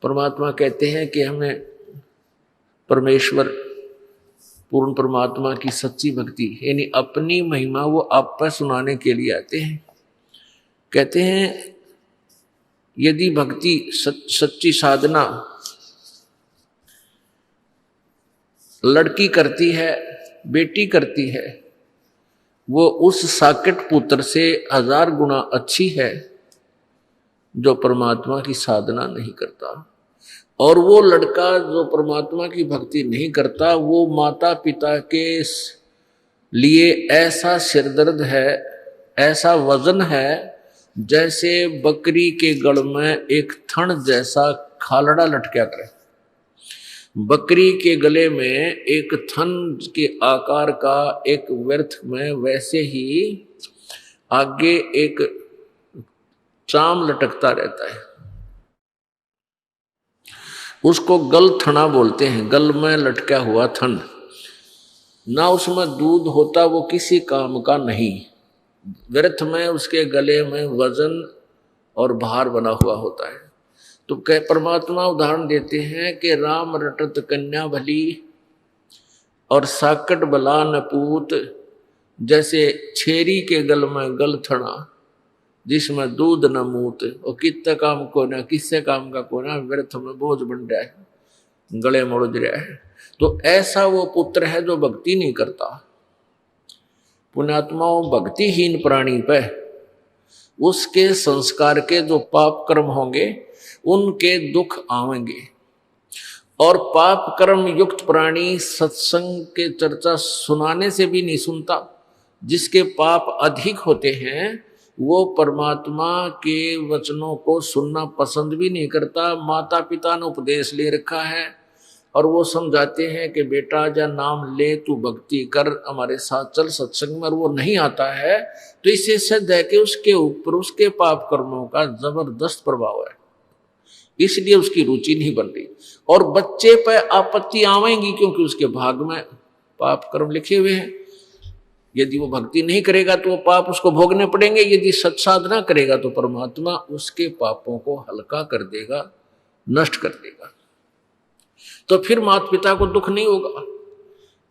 परमात्मा कहते हैं कि हमें परमेश्वर पूर्ण परमात्मा की सच्ची भक्ति यानी अपनी महिमा वो आप पर सुनाने के लिए आते हैं। कहते हैं यदि भक्ति सच्ची साधना लड़की करती है, बेटी करती है, वो उस साकेत पुत्र से 1000 गुना अच्छी है जो परमात्मा की साधना नहीं करता। और वो लड़का जो परमात्मा की भक्ति नहीं करता वो माता पिता के लिए ऐसा सिरदर्द है, ऐसा वजन है जैसे बकरी के गल में एक थन जैसा खालड़ा लटका करे। बकरी के गले में एक थन के आकार का एक व्यर्थ में वैसे ही आगे एक चाम लटकता रहता है। उसको गल थना बोलते हैं, गल में लटका हुआ थन। ना उसमें दूध होता, वो किसी काम का नहीं। व्यर्थ में उसके गले में वजन और भार बना हुआ होता है। तो कह परमात्मा उदाहरण देते हैं कि राम रटत कन्या भली और साकट बला नपूत, जैसे छेरी के गल में गल थना जिसमें दूध न मूत। और कितने काम को ना, किससे काम का को ना, व्यर्थ में बोझ बन रहा है, गले मुड़ रहा है। तो ऐसा वो पुत्र है जो भक्ति नहीं करता। पुण्यात्माओं, भक्तिहीन प्राणी पे उसके संस्कार के जो पाप कर्म होंगे उनके दुख आवेंगे। और पाप कर्म युक्त प्राणी सत्संग के चर्चा सुनाने से भी नहीं सुनता। जिसके पाप अधिक होते हैं वो परमात्मा के वचनों को सुनना पसंद भी नहीं करता। माता पिता ने उपदेश ले रखा है और वो समझाते हैं कि बेटा जा नाम ले, तू भक्ति कर, हमारे साथ चल सत्संग में, और वो नहीं आता है तो इससे सिद्ध है कि उसके ऊपर उसके पाप कर्मों का जबरदस्त प्रभाव है, इसलिए उसकी रुचि नहीं बन रही। और बच्चे पर आपत्ति आवेंगी क्योंकि उसके भाग में पाप कर्म लिखे हुए हैं। यदि वो भक्ति नहीं करेगा तो वो पाप उसको भोगने पड़ेंगे। यदि सत्साधना करेगा तो परमात्मा उसके पापों को हल्का कर देगा, नष्ट कर देगा। तो फिर माता पिता को दुख नहीं होगा।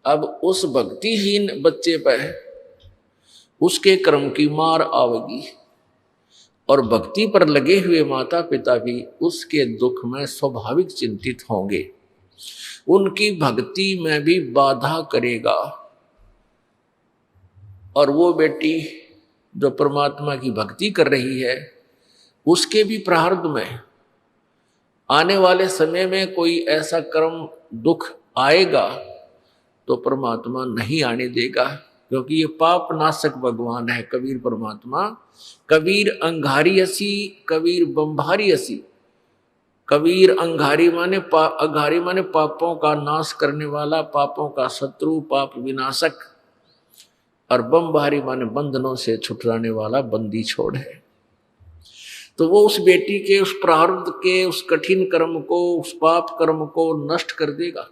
अब उस भक्तिहीन बच्चे पर उसके कर्म की मार आवेगी और भक्ति पर लगे हुए माता पिता भी उसके दुख में स्वाभाविक चिंतित होंगे, उनकी भक्ति में भी बाधा करेगा। और वो बेटी जो परमात्मा की भक्ति कर रही है उसके भी प्रारब्ध में आने वाले समय में कोई ऐसा कर्म दुख आएगा तो परमात्मा नहीं आने देगा, क्योंकि ये पाप नाशक भगवान है कबीर परमात्मा। कबीर अंगारी असी, कबीर बम्भारी असी। कबीर अंगारी माने अंगारी माने पापों का नाश करने वाला, पापों का शत्रु, पाप विनाशक। और बम्भारी माने बंधनों से छुटराने वाला, बंदी छोड़ है। तो वो उस बेटी के उस प्रारब्ध के उस कठिन कर्म को, उस पाप कर्म को नष्ट कर देगा।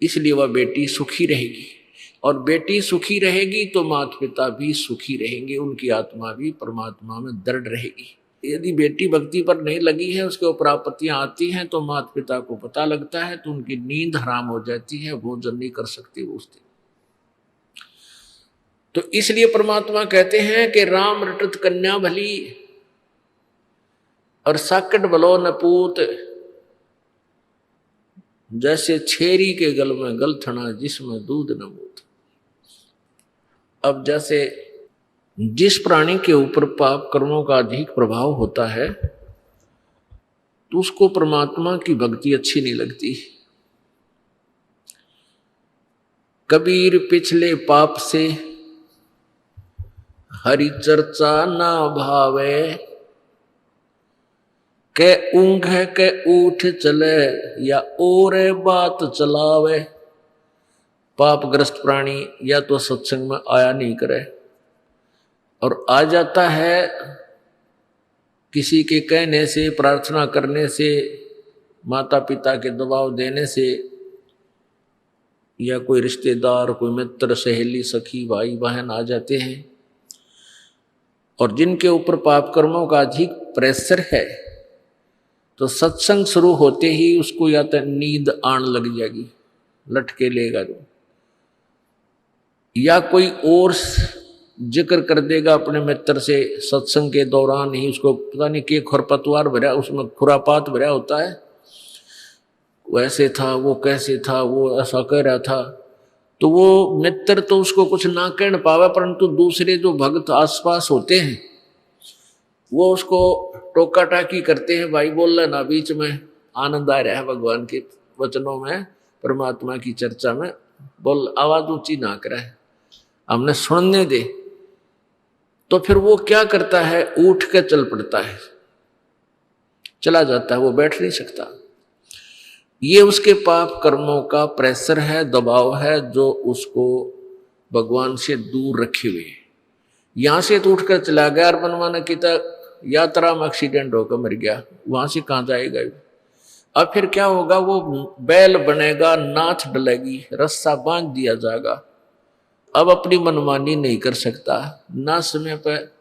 इसलिए वह बेटी सुखी रहेगी। और बेटी सुखी रहेगी तो माता पिता भी सुखी रहेंगे, उनकी आत्मा भी परमात्मा में दृढ़ रहेगी। यदि बेटी भक्ति पर नहीं लगी है, उसके ऊपर आपत्तियां आती हैं तो माता पिता को पता लगता है तो उनकी नींद हराम हो जाती है, भोजन नहीं कर सकती वो उस दिन। तो इसलिए परमात्मा कहते हैं कि राम रटत कन्या भली और साकट बलो नपूत, जैसे छेरी के गल में गल थना जिसमें दूध न मूत। अब जैसे जिस प्राणी के ऊपर पाप कर्मों का अधिक प्रभाव होता है तो उसको परमात्मा की भक्ति अच्छी नहीं लगती। कबीर पिछले पाप से हरि चर्चा ना भावे, के ऊंघ के उठ चले या और बात चलावे। पापग्रस्त प्राणी या तो सत्संग में आया नहीं करे, और आ जाता है किसी के कहने से, प्रार्थना करने से, माता पिता के दबाव देने से, या कोई रिश्तेदार, कोई मित्र, सहेली, सखी, भाई बहन आ जाते हैं। और जिनके ऊपर पाप कर्मों का अधिक प्रेशर है तो सत्संग शुरू होते ही उसको या तो नींद आने लग जाएगी, लटके लेगा जो, या कोई और जिक्र कर देगा अपने मित्र से सत्संग के दौरान ही, उसको पता नहीं कि खरपतवार भरा, उसमें खुरापात भरा होता है, वैसे था वो, कैसे था वो, ऐसा कह रहा था। तो वो मित्र तो उसको कुछ ना कह पावे, परंतु दूसरे जो भक्त आसपास होते हैं वो उसको टोका टाकी करते हैं, भाई बोल रहा ना बीच में, आनंद आ रहा है भगवान के वचनों में, परमात्मा की चर्चा में, बोल आवाज ऊंची ना करे, हमने सुनने दे। तो फिर वो क्या करता है, उठ के चल पड़ता है, चला जाता है, वो बैठ नहीं सकता। ये उसके पाप कर्मों का प्रेशर है, दबाव है, जो उसको भगवान से दूर रखे हुए। यहां से तो उठकर चला गया, और बनवाना की यात्रा में एक्सीडेंट होकर मर गया, वहां से कहां जाएगा। अब फिर क्या होगा, वो बैल बनेगा, नाथ डलेगी, रस्सा बांध दिया जाएगा। अब अपनी मनमानी नहीं कर सकता, ना समय पर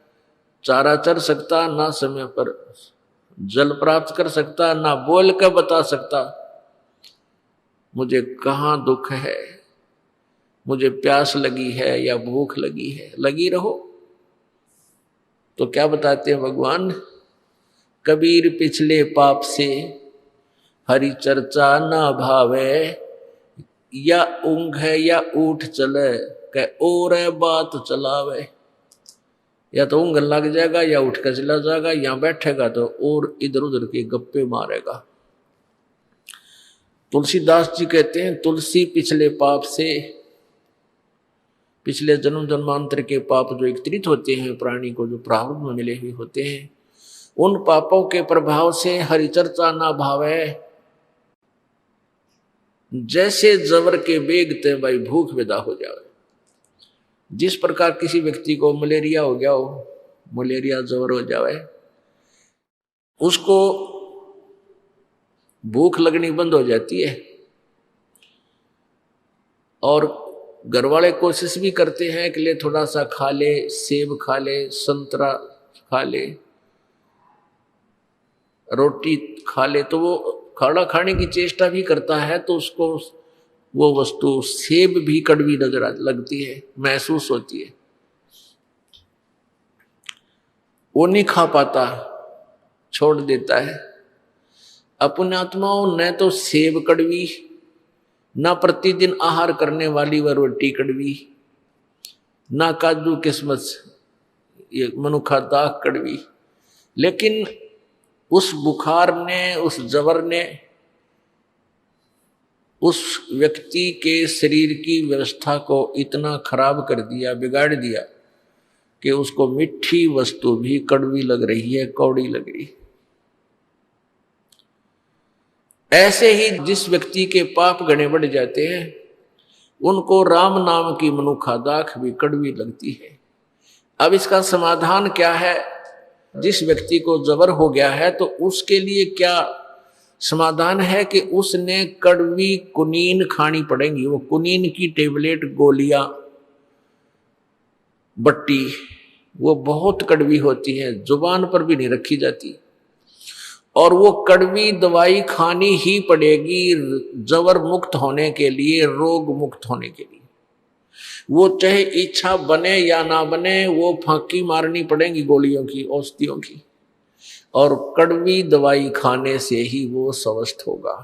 चारा चर सकता, ना समय पर जल प्राप्त कर सकता, ना बोल कर बता सकता मुझे कहाँ दुख है, मुझे प्यास लगी है या भूख लगी है। लगी रहो। तो क्या बताते हैं भगवान, कबीर पिछले पाप से हरि चर्चा ना भावे, या ऊंघ है या उठ चले, कह और बात चलावे। या तो ऊंघ लग जाएगा या उठ कर चला जाएगा, यहां बैठेगा तो और इधर उधर के गप्पे मारेगा। तुलसीदास जी कहते हैं, तुलसी पिछले पाप से, पिछले जन्म जन्मांतर के पाप जो एकत्रित होते हैं प्राणी को, जो प्रारब्ध में मिले हुए होते हैं, उन पापों के प्रभाव से हरिचर्चा ना भावे। जैसे जबर के बेगते भाई भूख विदा हो जाए। जिस प्रकार किसी व्यक्ति को मलेरिया हो गया हो, मलेरिया जबर हो जाए, उसको भूख लगनी बंद हो जाती है, और घर वाले कोशिश भी करते हैं कि ले थोड़ा सा खा ले, सेब खा ले, संतरा खा ले, रोटी खा ले, तो वो खाना खाने की चेष्टा भी करता है, तो उसको वो वस्तु सेब भी कड़वी नजर लगती है, महसूस होती है, वो नहीं खा पाता, छोड़ देता है। अपने आत्माओं ने तो सेब कड़वी, ना प्रतिदिन आहार करने वाली वह रोटी कड़वी, ना काजू किस्मत ये मनुखा दाग कड़वी। लेकिन उस बुखार ने, उस जबर ने उस व्यक्ति के शरीर की व्यवस्था को इतना खराब कर दिया, बिगाड़ दिया कि उसको मीठी वस्तु भी कड़वी लग रही है, कौड़ी लग रही है। ऐसे ही जिस व्यक्ति के पाप गणे बढ़ जाते हैं, उनको राम नाम की मनुखा दाख भी कड़वी लगती है। अब इसका समाधान क्या है? जिस व्यक्ति को जबर हो गया है तो उसके लिए क्या समाधान है कि उसने कड़वी कुनीन खानी पड़ेगी। वो कुनीन की टेबलेट, गोलियां, बट्टी, वो बहुत कड़वी होती है, जुबान पर भी नहीं रखी जाती, और वो कड़वी दवाई खानी ही पड़ेगी जबर मुक्त होने के लिए, रोग मुक्त होने के लिए। वो चाहे इच्छा बने या ना बने, वो फांकी मारनी पड़ेगी गोलियों की, औषधियों की, और कड़वी दवाई खाने से ही वो स्वस्थ होगा।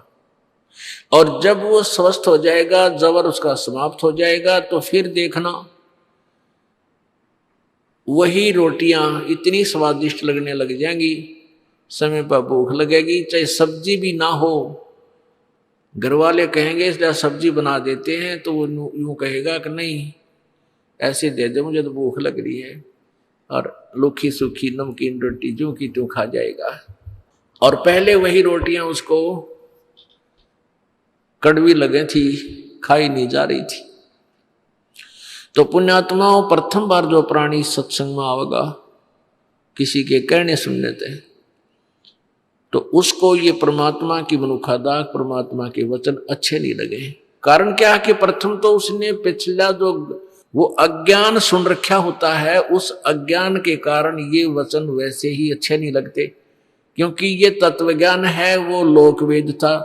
और जब वो स्वस्थ हो जाएगा, जबर उसका समाप्त हो जाएगा, तो फिर देखना वही रोटियां इतनी स्वादिष्ट लगने लग जाएंगी, समय पर भूख लगेगी, चाहे सब्जी भी ना हो। घर वाले कहेंगे इसलिए सब्जी बना देते हैं, तो वो यूं कहेगा कि नहीं ऐसे दे दे, मुझे तो भूख लग रही है, और लूखी सूखी नमकीन रोटी जो की त्यों खा जाएगा। और पहले वही रोटियां उसको कड़वी लगे थी, खाई नहीं जा रही थी। तो पुण्यात्माओं, प्रथम बार जो प्राणी सत्संग में आवेगा, किसी के कहने सुनने थे, तो उसको ये परमात्मा की मनुखादाक, परमात्मा के वचन अच्छे नहीं लगे। कारण क्या है कि प्रथम तो उसने पिछला जो वो अज्ञान सुन रखा होता है, उस अज्ञान के कारण ये वचन वैसे ही अच्छे नहीं लगते। क्योंकि ये तत्व ज्ञान है वो लोकवेद था।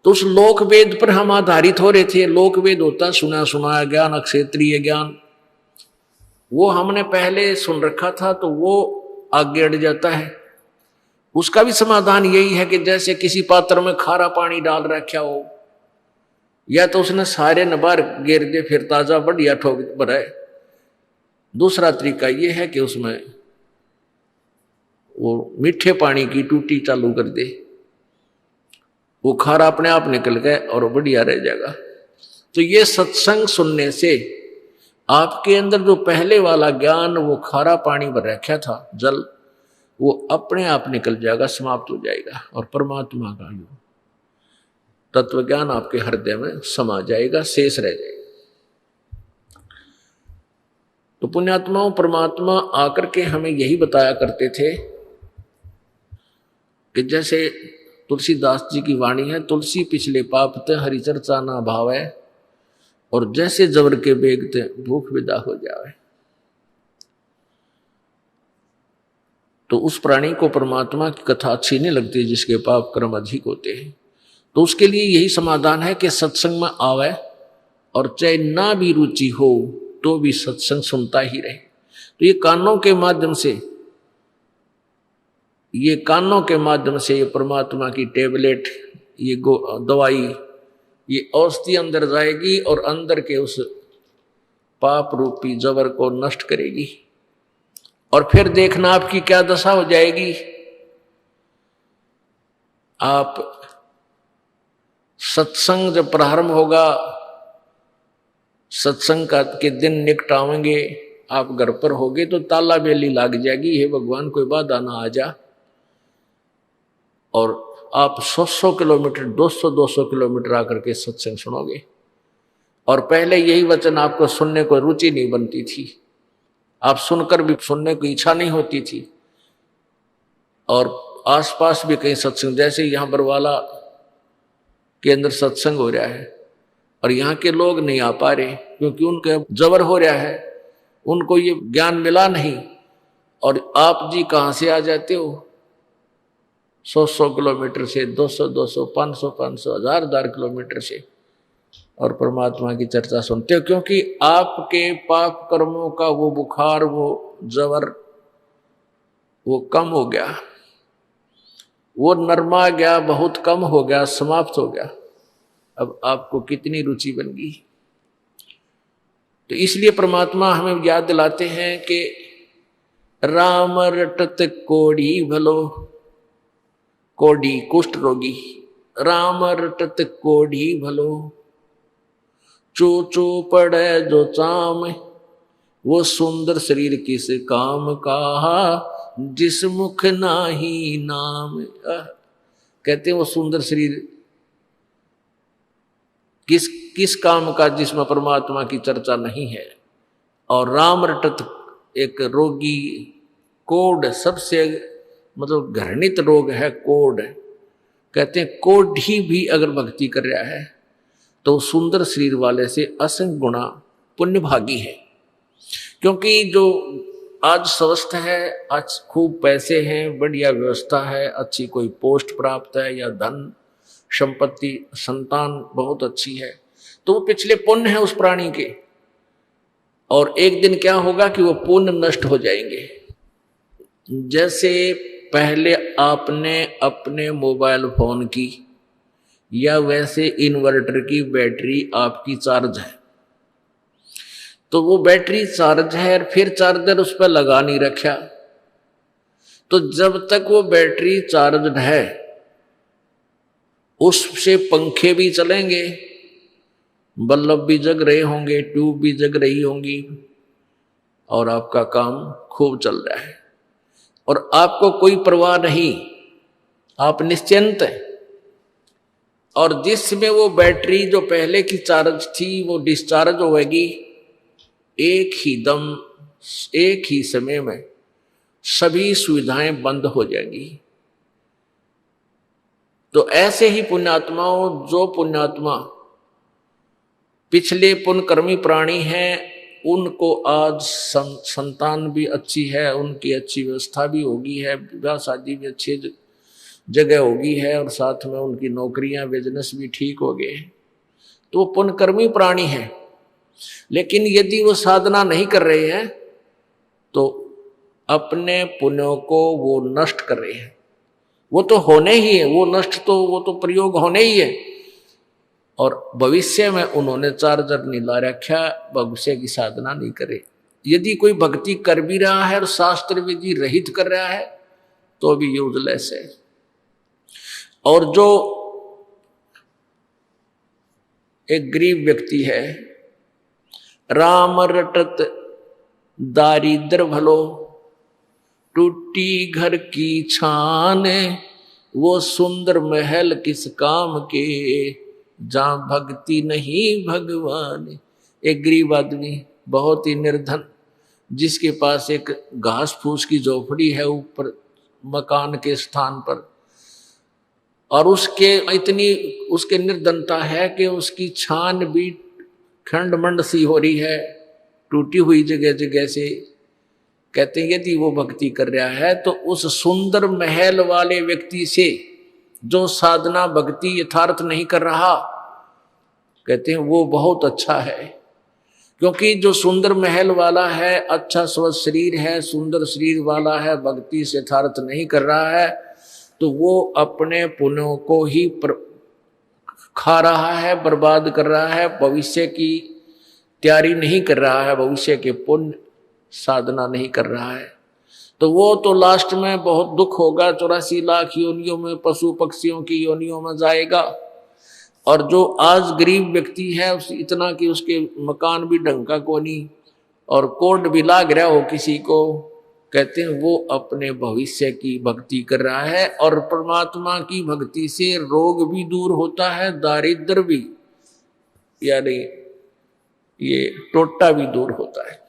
तो उस लोकवेद पर हम आधारित हो रहे थे। लोकवेद होता सुना सुनाया ज्ञान, अक्षेत्रीय ज्ञान, वो हमने पहले सुन रखा था तो वो आगे अड़ जाता है। उसका भी समाधान यही है कि जैसे किसी पात्र में खारा पानी डाल रखा हो, या तो उसने सारे नबार गिर दे फिर ताजा बढ़िया ठोक बनाए। दूसरा तरीका यह है कि उसमें वो मीठे पानी की टूटी चालू कर दे, वो खारा अपने आप निकल गए और बढ़िया रह जाएगा। तो ये सत्संग सुनने से आपके अंदर जो पहले वाला ज्ञान वो खारा पानी भर रखा था जल, वो अपने आप निकल जाएगा, समाप्त हो जाएगा और परमात्मा का योग तत्व ज्ञान आपके हृदय में समा जाएगा, शेष रह जाएगा। तो पुण्यात्माओं, परमात्मा आकर के हमें यही बताया करते थे कि जैसे तुलसीदास जी की वाणी है, तुलसी पिछले पाप ते हरि चर्चा ना भावे, और जैसे जबर के बेगते भूख विदा हो जावे। तो उस प्राणी को परमात्मा की कथा अच्छी नहीं लगती जिसके पाप कर्म अधिक होते हैं। तो उसके लिए यही समाधान है कि सत्संग में आवे और चाहे ना भी रुचि हो तो भी सत्संग सुनता ही रहे। तो ये कानों के माध्यम से, ये कानों के माध्यम से ये परमात्मा की टेबलेट, ये दवाई, ये औषधि अंदर जाएगी और अंदर के उस पाप रूपी जबर को नष्ट करेगी। और फिर देखना आपकी क्या दशा हो जाएगी। आप सत्संग जब प्रारंभ होगा, सत्संग का के दिन निकट आवेंगे, आप घर पर होगे तो ताला बेली लाग जाएगी, हे भगवान कोई बाधा ना आ जा। और आप 100 किलोमीटर 200 किलोमीटर आकर के सत्संग सुनोगे। और पहले यही वचन आपको सुनने को रुचि नहीं बनती थी, आप सुनकर भी सुनने की इच्छा नहीं होती थी। और आसपास भी कहीं सत्संग, जैसे यहाँ बरवाला के अंदर सत्संग हो रहा है और यहाँ के लोग नहीं आ पा रहे क्योंकि उनके जबर हो रहा है, उनको ये ज्ञान मिला नहीं। और आप जी कहाँ से आ जाते हो, 100 किलोमीटर से, 200 500 1000 किलोमीटर से, और परमात्मा की चर्चा सुनते हो, क्योंकि आपके पाप कर्मों का वो बुखार, वो जबर, वो कम हो गया, वो नरमा गया, बहुत कम हो गया, समाप्त हो गया। अब आपको कितनी रुचि बन गई। तो इसलिए परमात्मा हमें याद दिलाते हैं कि राम रटत कोढ़ी भलो, कोढ़ी कुष्ठ रोगी, राम रटत कोढ़ी भलो, चो चो पड़े जो चाम, वो सुंदर शरीर किस काम का, जिस मुख नाही नाम। कहते हैं वो सुंदर शरीर किस काम का जिसमें परमात्मा की चर्चा नहीं है। और राम रटत एक रोगी, कोढ़ सबसे मतलब घृणित रोग है कोढ़। कहते हैं कोढ़ी भी अगर भक्ति कर रहा है तो सुंदर शरीर वाले से असंख्य गुणा पुण्य भागी है। क्योंकि जो आज स्वस्थ है, आज खूब पैसे हैं, बढ़िया व्यवस्था है, अच्छी कोई पोस्ट प्राप्त है या धन संपत्ति, संतान बहुत अच्छी है, तो वो पिछले पुण्य है उस प्राणी के। और एक दिन क्या होगा कि वो पुण्य नष्ट हो जाएंगे। जैसे पहले आपने अपने मोबाइल फोन की या वैसे इन्वर्टर की बैटरी आपकी चार्ज है, तो वो बैटरी चार्ज है और फिर चार्जर उस पर लगा नहीं रखा, तो जब तक वो बैटरी चार्ज है उससे पंखे भी चलेंगे, बल्ब भी जग रहे होंगे, ट्यूब भी जग रही होंगी, और आपका काम खूब चल रहा है और आपको कोई परवाह नहीं, आप निश्चिंत हैं। और जिसमें वो बैटरी जो पहले की चार्ज थी वो डिस्चार्ज होगी, एक ही दम, एक ही समय में सभी सुविधाएं बंद हो जाएंगी। तो ऐसे ही पुण्यात्माओं, जो पुण्यात्मा पिछले पुण्यकर्मी प्राणी हैं उनको आज संतान भी अच्छी है, उनकी अच्छी व्यवस्था भी होगी है, विवाह शादी भी अच्छी जगह होगी है, और साथ में उनकी नौकरियां बिजनेस भी ठीक हो गए, तो वो पुण्यकर्मी प्राणी है। लेकिन यदि वो साधना नहीं कर रहे हैं तो अपने पुण्यों को वो नष्ट कर रहे हैं। वो तो होने ही है, वो नष्ट तो वो तो प्रयोग होने ही है। और भविष्य में उन्होंने चार्जर नहीं ला रखा, भविष्य की साधना नहीं करे। यदि कोई भक्ति कर भी रहा है और शास्त्र विधि रहित कर रहा है तो भी यूजलेस है। और जो एक गरीब व्यक्ति है, राम रटत दारिद्र भलो, टूटी घर की छान, वो सुंदर महल किस काम के, जहां भक्ति नहीं भगवान। एक गरीब आदमी, बहुत ही निर्धन, जिसके पास एक घास फूस की झोपड़ी है ऊपर मकान के स्थान पर, और उसके निर्धनता है कि उसकी छान भी खंडमंड सी हो रही है, टूटी हुई जगह जगह से। कहते हैं यदि वो भक्ति कर रहा है तो उस सुंदर महल वाले व्यक्ति से, जो साधना भक्ति यथार्थ नहीं कर रहा, कहते हैं वो बहुत अच्छा है। क्योंकि जो सुंदर महल वाला है, अच्छा स्वस्थ शरीर है, सुंदर शरीर वाला है, भक्ति से यथार्थ नहीं कर रहा है, तो वो अपने पुण्यों को ही खा रहा है, बर्बाद कर रहा है, भविष्य की तैयारी नहीं कर रहा है, भविष्य के पुण्य साधना नहीं कर रहा है। तो वो तो लास्ट में बहुत दुख होगा, 84 लाख योनियों में, पशु पक्षियों की योनियों में जाएगा। और जो आज गरीब व्यक्ति है, इतना कि उसके मकान भी ढंग का कोनी और कोड भी लाग रहा हो किसी को, कहते हैं वो अपने भविष्य की भक्ति कर रहा है। और परमात्मा की भक्ति से रोग भी दूर होता है, दारिद्र भी, यानी ये टोटा भी दूर होता है।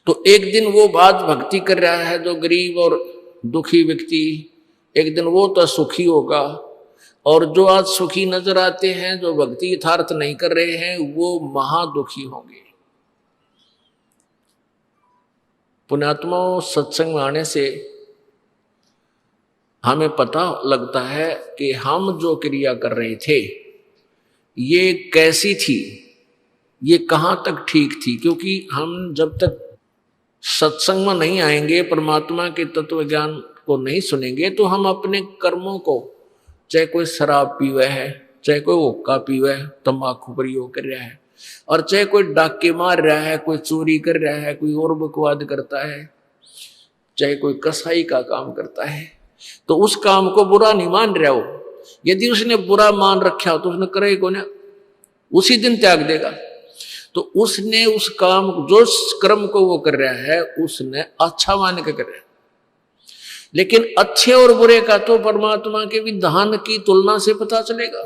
तो एक दिन वो बात भक्ति कर रहा है जो गरीब और दुखी व्यक्ति, एक दिन वो तो सुखी होगा। और जो आज सुखी नजर आते हैं, जो भक्ति यथार्थ नहीं कर रहे हैं, वो महादुखी होंगे। पुण्यात्माओं, सत्संग में आने से हमें पता लगता है कि हम जो क्रिया कर रहे थे ये कैसी थी, ये कहाँ तक ठीक थी। क्योंकि हम जब तक सत्संग में नहीं आएंगे, परमात्मा के तत्व ज्ञान को नहीं सुनेंगे, तो हम अपने कर्मों को, चाहे कोई शराब पीवे है, चाहे कोई हुक्का पीवे है, तंबाकू प्रयोग कर रहा है, और चाहे कोई डाके मार रहा है, कोई चोरी कर रहा है, कोई और बकवाद करता है, चाहे कोई कसाई का काम करता है, तो उस काम को बुरा नहीं मान रहा हो। यदि उसने बुरा मान रखा हो तो उसने करे को ना, उसी दिन त्याग देगा। तो उसने उस काम, जो कर्म को वो कर रहा है, उसने अच्छा मान के कर रहा है। लेकिन अच्छे और बुरे का तो परमात्मा के विधान की तुलना से पता चलेगा।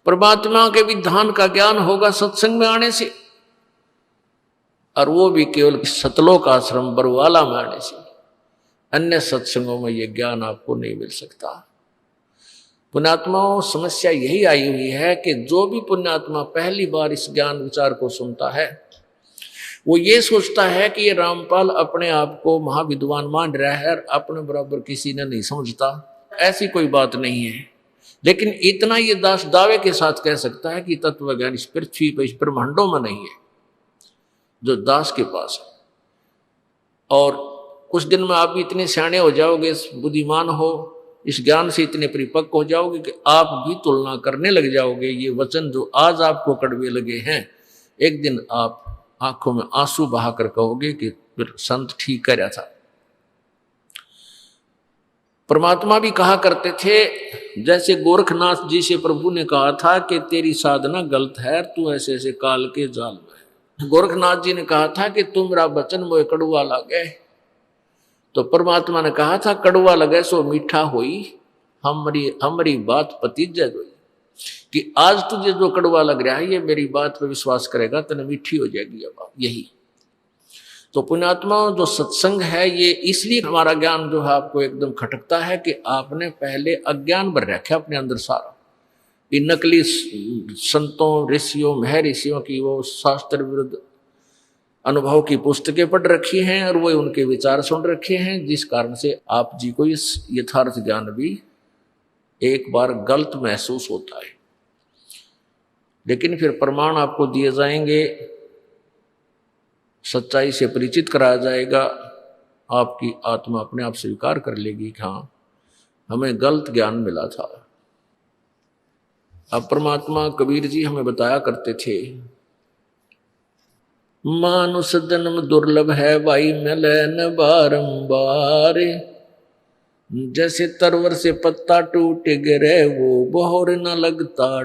परमात्मा के विधान का ज्ञान होगा सत्संग में आने से, और वो भी केवल सतलोक आश्रम बरवाला में आने से। अन्य सत्संगों में ये ज्ञान आपको नहीं मिल सकता। पुण्यात्माओं, समस्या यही आई हुई है कि जो भी पुण्यात्मा पहली बार इस ज्ञान विचार को सुनता है, वो ये सोचता है कि ये रामपाल अपने आप को महाविद्वान मान रहा है और अपने बराबर किसी ने नहीं समझता। ऐसी कोई बात नहीं है। लेकिन इतना ये दास दावे के साथ कह सकता है कि तत्व ज्ञान इस पृथ्वी पर, इस ब्रह्मांडों में नहीं है जो दास के पास है। और कुछ दिन में आप भी इतने सियाणे हो जाओगे, बुद्धिमान हो, इस ज्ञान से इतने परिपक्व हो जाओगे कि आप भी तुलना करने लग जाओगे। ये वचन जो आज आपको कड़वे लगे हैं, एक दिन आप आंखों में आंसू बहाकर कहोगे कि फिर संत ठीक कर रहा था। परमात्मा भी कहा करते थे, जैसे गोरखनाथ जी से प्रभु ने कहा था कि तेरी साधना गलत है, तू ऐसे ऐसे काल के जाल में है। गोरखनाथ जी ने कहा था कि तुम मेरा वचन मोए कड़वा लगे, तो परमात्मा ने कहा था कड़वा लगे सो मीठा होई, हमारी बात पतिज होई। कि आज तुझे जो कड़वा लग रहा है, ये मेरी बात पे विश्वास करेगा तो मीठी हो जाएगी ये बात। यही तो पुण्यात्मा, जो सत्संग है ये इसलिए हमारा ज्ञान जो है आपको एकदम खटकता है कि आपने पहले अज्ञान भर रखा अपने अंदर सारा। ये नकली संतों, ऋषियों, महर्षियों की वो शास्त्र विरुद्ध अनुभव की पुस्तकें पढ़ रखी हैं और वो उनके विचार सुन रखे हैं, जिस कारण से आप जी को इस यथार्थ ज्ञान भी एक बार गलत महसूस होता है। लेकिन फिर प्रमाण आपको दिए जाएंगे, सच्चाई से परिचित कराया जाएगा, आपकी आत्मा अपने आप स्वीकार कर लेगी कि हाँ हमें गलत ज्ञान मिला था। अब परमात्मा कबीर जी हमें बताया करते थे, मानुष जन्म दुर्लभ है भाई मिले न बारंबार, जैसे तरवर से पत्ता टूट गिरे वो बोहर न लगता।